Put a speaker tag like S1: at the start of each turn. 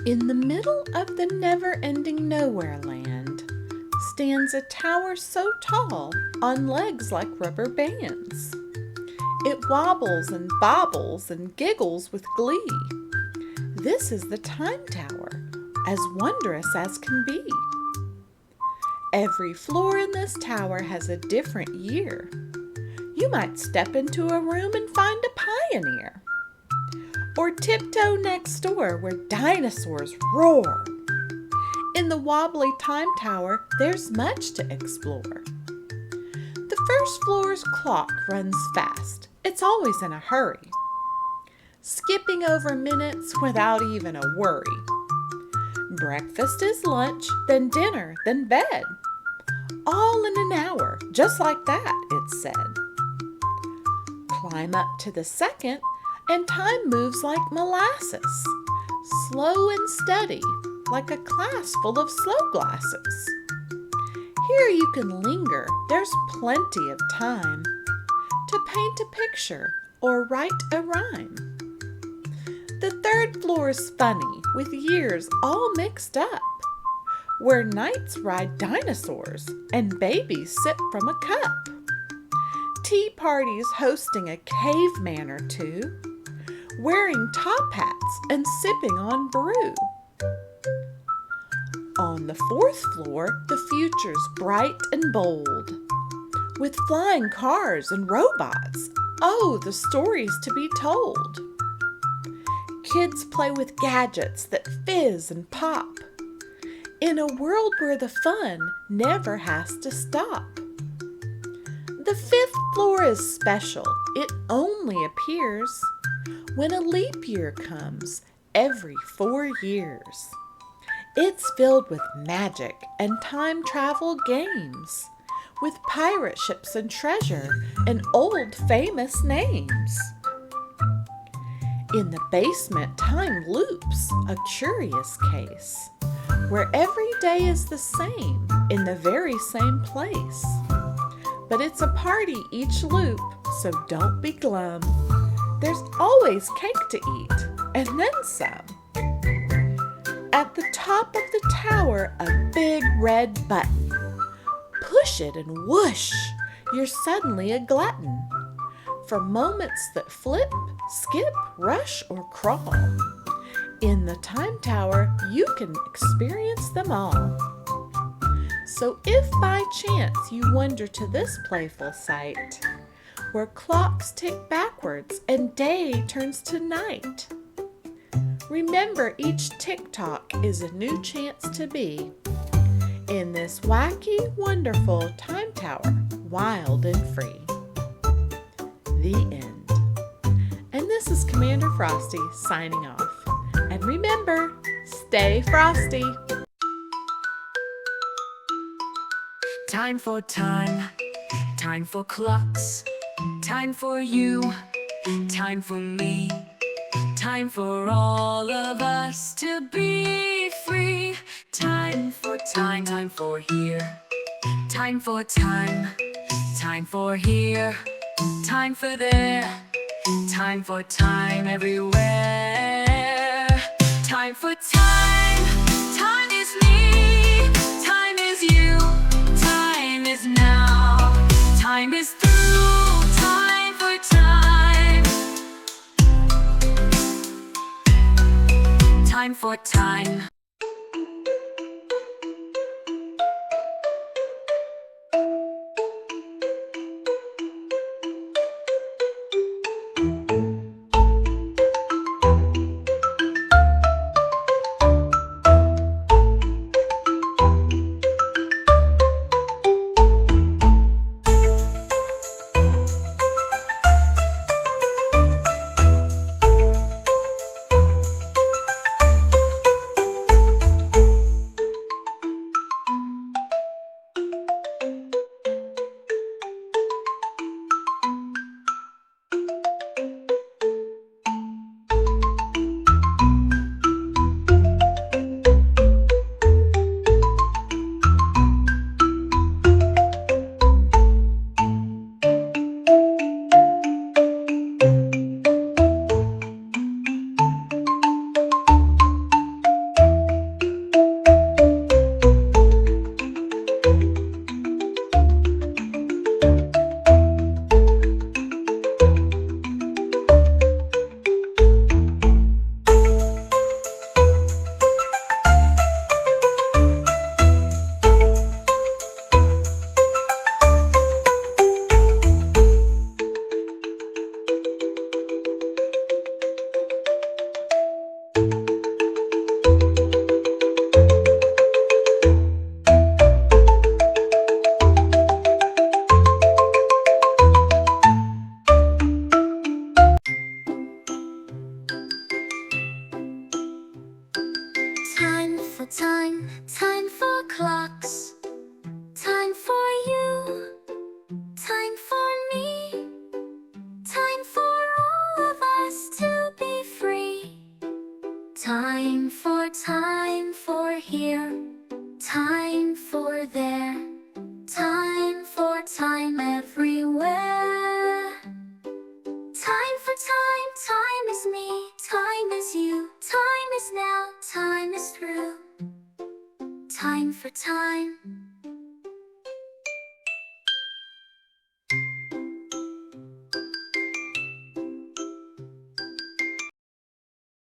S1: In the middle of the never-ending nowhere land stands a tower so tall on legs like rubber bands. It wobbles and bobbles and giggles with glee. This is the Time Tower, as wondrous as can be. Every floor in this tower has a different year. You might step into a room and find a pioneer, or tiptoe next door where dinosaurs roar. In the wobbly Time Tower, there's much to explore. The first floor's clock runs fast. It's always in a hurry, skipping over minutes without even a worry. Breakfast is lunch, then dinner, then bed. All in an hour, just like that, it's said. Climb up to the second, and time moves like molasses, slow and steady, like a class full of slow glasses. Here you can linger, there's plenty of time to paint a picture or write a rhyme. The third floor is funny, with years all mixed up, where knights ride dinosaurs and babies sip from a cup. Tea parties hosting a caveman or two, wearing top hats and sipping on brew. On the fourth floor, the future's bright and bold, with flying cars and robots. Oh, the stories to be told. Kids play with gadgets that fizz and pop, in a world where the fun never has to stop. The fifth floor is special. It only appears when a leap year comes every 4 years. It's filled with magic and time travel games, with pirate ships and treasure and old famous names. In the basement, time loops, a curious case, where every day is the same in the very same place. But it's a party each loop, so don't be glum. There's always cake to eat, and then some. At the top of the tower, a big red button. Push it and whoosh, you're suddenly a glutton for moments that flip, skip, rush, or crawl. In the Time Tower, you can experience them all. So if by chance you wander to this playful sight, where clocks tick backwards and day turns to night, remember each tick-tock is a new chance to be in this wacky, wonderful Time Tower, wild and free. The end. And this is Commander Frosty signing off. And remember, stay frosty.
S2: Time for time, time for clocks, time for you, time for me, time for all of us to be free. Time for time, time for here, time for time, time for here, time for there, time for time everywhere. Time for time, time is me, time is you, time is now, time is through, time for time. Time for time. Time for time, time for clocks. Time for you, time for me. Time for all of us to be free. Time for here. Time for there. Time for time everywhere. Time for time, time is me, time is you. Time is now, time is through. Time for time.